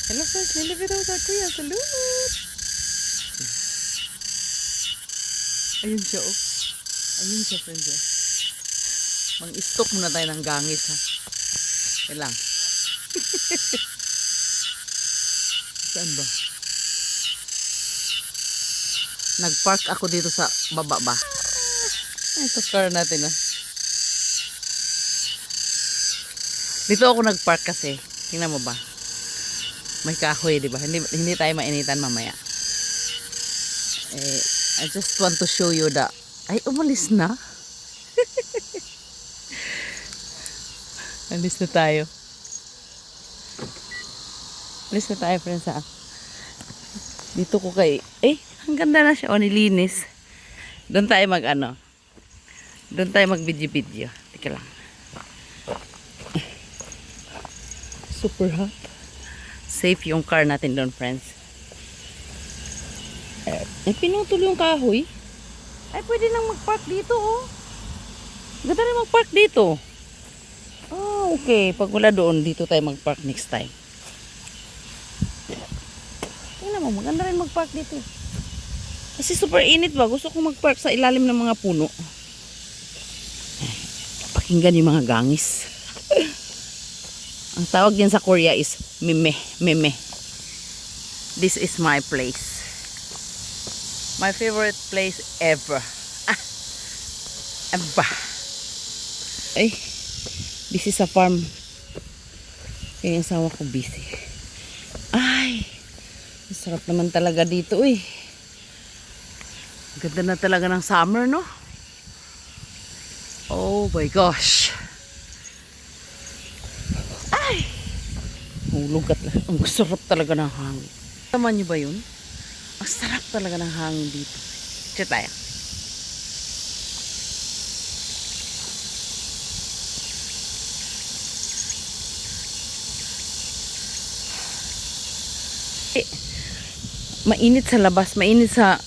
Hello friends, nilibitaw sa kuya. Salud! Ayun siya oh. Ayun siya friends oh. Mang-stock muna tayo ng gangis ha. Yan lang. Saan ba? Nag-park ako dito sa baba ba? Ito car natin ah. Dito ako nag-park kasi. Tingnan mo ba? May kahoy, di ba? Hindi tayo mainitan mamaya. I just want to show you the... Ay, umalis na. Alis na tayo. Alis na tayo, friends, ha? Dito ko kay... ang ganda na siya. O, nilinis. Doon tayo mag-ano. Doon tayo mag-video-video. Teka lang. Super hot. Safe yung car natin doon, friends. Pinutol yung kahoy. Ay, pwede nang mag-park dito, oh. Ganda rin mag-park dito. Oh, okay. Pag wala doon, dito tayo mag-park next time. Tingnan mo, maganda rin mag-park dito. Kasi super init ba? Gusto ko mag-park sa ilalim ng mga puno. Pakinggan yung mga gangis. Ang tawag din sa Korea is meme. Meme. This is my place. My favorite place ever. Ever. Ay, this is a farm. Yung asawa ko busy. Ay, masarap naman talaga dito eh. Ganda na talaga ng summer, no? Oh my gosh. Ay, hulugat lang. Ang sarap talaga ng hangin. Tama nyo ba yun? Ang sarap talaga ng hangin dito. Diyan tayo. Mainit sa labas, mainit sa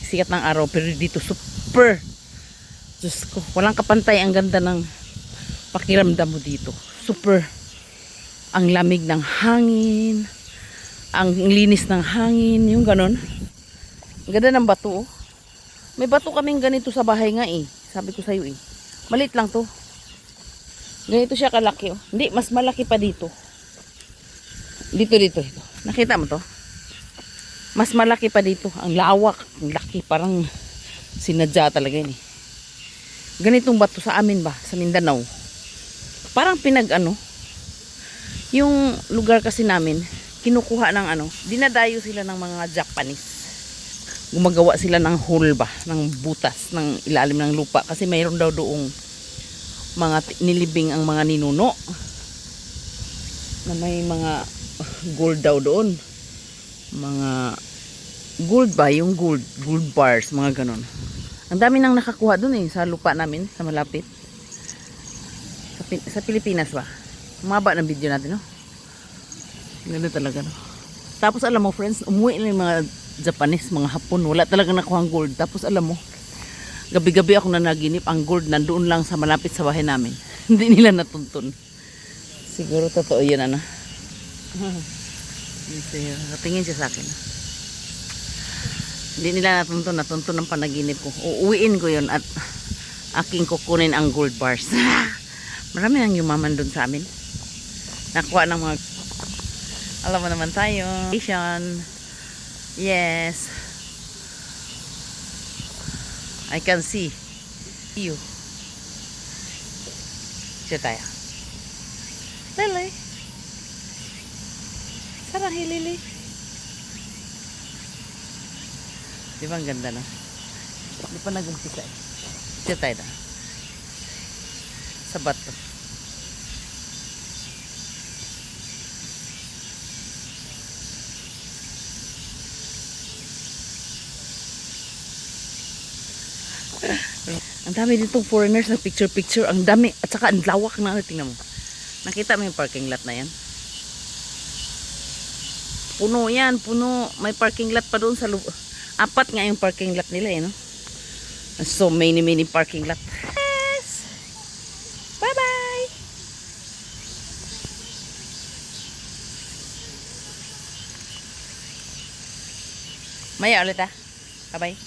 sikat ng araw, pero dito super. Diyos ko, walang kapantay. Ang ganda ng pakiramdam mo dito. Super. Ang lamig ng hangin, ang linis ng hangin, yung ganon. Ang ganda ng bato, oh. May bato kaming ganito sa bahay nga eh. Sabi ko sa'yo eh. Malit lang to. Ganito siya kalaki, oh. Hindi, mas malaki pa dito. Dito. Nakita mo to? Mas malaki pa dito. Ang lawak, ang laki. Parang sinadya talaga yun eh. Ganitong bato sa amin ba? Sa Mindanao. Parang yung lugar kasi namin, kinukuha ng dinadayo sila ng mga Japanese. Gumagawa sila ng hole ba? Ng butas, ng ilalim ng lupa. Kasi mayroon daw doong mga nilibing ang mga ninuno. Na may mga gold daw doon. Mga gold ba? Yung gold bars, mga ganon. Ang dami nang nakakuha doon eh, sa lupa namin, sa malapit. Sa Pilipinas ba? Umaba ng video natin, no? Ganda talaga, no? Tapos alam mo, friends, umuwi na yung mga Japanese, mga Hapon. Wala talaga nakuha ang gold. Tapos alam mo, gabi-gabi ako na naginip, ang gold nandoon lang sa malapit sa bahay namin. Hindi nila natuntun. Siguro totoo yan, ano? Tingin siya sa akin. Hindi nila natuntun ng panaginip ko. Uuwiin ko yun at aking kukunin ang gold bars. Marami nang yumaman dun sa amin. Nakuha ng mga... Alam mo naman tayo. Yes. I can see you. Siya tayo. Lili. Sarang hilili. Di ba ang ganda na? Di pa nag-umpisa eh. Siya tayo na. Sa bato. Ang dami ditong foreigners na picture. Ang dami. At saka ang lawak na. Tingnan mo. Nakita mo yung parking lot na yan? Puno yan. Puno. May parking lot pa doon sa loob. 4 nga yung parking lot nila eh, no? So many parking lot. Yes! Bye-bye! Maya ulit ah. Bye-bye.